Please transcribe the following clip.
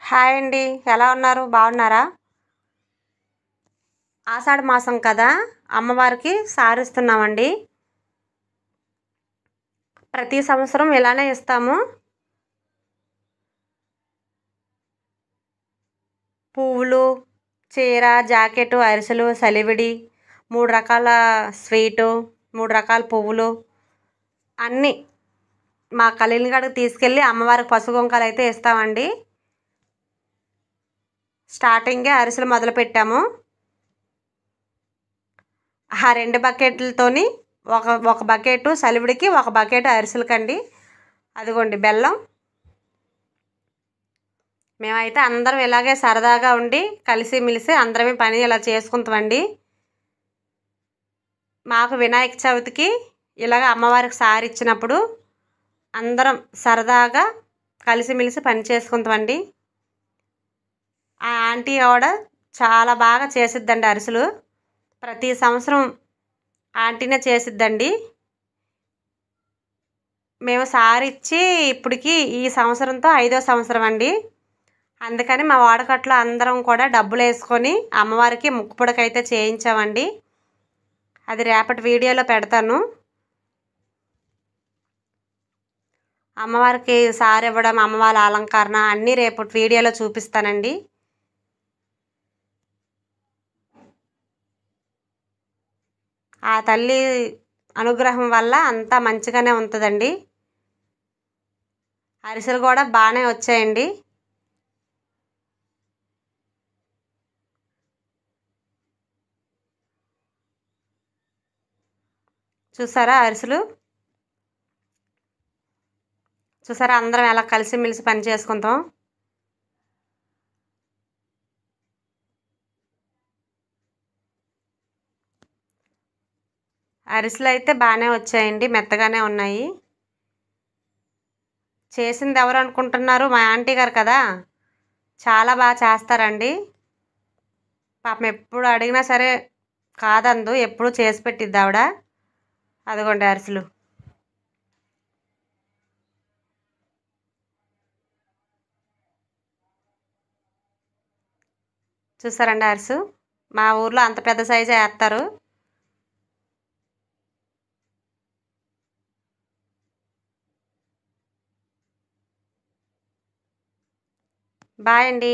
Hi అండి. ఎలా ఉన్నారు? బాగున్నారా? ఆషాఢ మాసం కదా, అమ్మవారికి సారిస్తున్నామండి. ప్రతి సంవత్సరం ఇలానే ఇస్తాము. పువ్వులు, చీర, జాకెట్, అరిసెలు, సలివిడి, 3 రకాల స్వీటు, 3 రకాల పువ్వులు అన్నీ మా కలీన్గాడికి తీసుకెళ్ళి అమ్మవారికి పసుపు కుంకాలు అయితే ఇస్తామండి. స్టార్టింగే అరిసెలు మొదలుపెట్టాము. ఆ 2 బకెట్లతోని ఒక బకెట్ సలివిడికి, ఒక బకెట్ అరిసెలకండి. అదిగోండి బెల్లం. మేమైతే అందరం ఇలాగే సరదాగా ఉండి కలిసిమెలిసి అందరమే పని ఇలా చేసుకుంటామండి. మాకు వినాయక చవితికి ఇలాగ అమ్మవారికి సారి ఇచ్చినప్పుడు అందరం సరదాగా కలిసిమెలిసి పని చేసుకుంటామండి. ఆ ఆంటీ ఆవిడ చాలా బాగా చేసిద్దండి అరిసెలు. ప్రతి సంవత్సరం ఆంటీనే చేసిద్దండి. మేము సారి ఇచ్చి ఇప్పటికి ఈ సంవత్సరంతో 5వ సంవత్సరం అండి. అందుకని మా వాడకట్లో అందరం కూడా డబ్బులు వేసుకొని అమ్మవారికి ముక్కుపుడకైతే చేయించామండి. అది రేపటి వీడియోలో పెడతాను. అమ్మవారికి సారి ఇవ్వడం, అమ్మవారి అలంకరణ అన్నీ రేపటి వీడియోలో చూపిస్తానండి. ఆ తల్లి అనుగ్రహం వల్ల అంతా మంచిగానే ఉంటుందండి. అరిసెలు కూడా బాగానే వచ్చాయండి. చూసారా అరిసెలు? చూసారా అందరం ఎలా కలిసిమెలిసి పని చేసుకుంటాం. అరిసెలు అయితే బాగానే వచ్చాయండి, మెత్తగానే ఉన్నాయి. చేసింది ఎవరు అనుకుంటున్నారు? మా ఆంటీ గారు కదా, చాలా బాగా చేస్తారండి. పాపం ఎప్పుడు అడిగినా సరే కాదందు, ఎప్పుడు చేసి పెట్టిద్ది ఆవిడ. అదిగోండి అరిసెలు. చూసారండి అరిసు? మా ఊర్లో అంత పెద్ద సైజే వేస్తారు. బాయ్ అండి.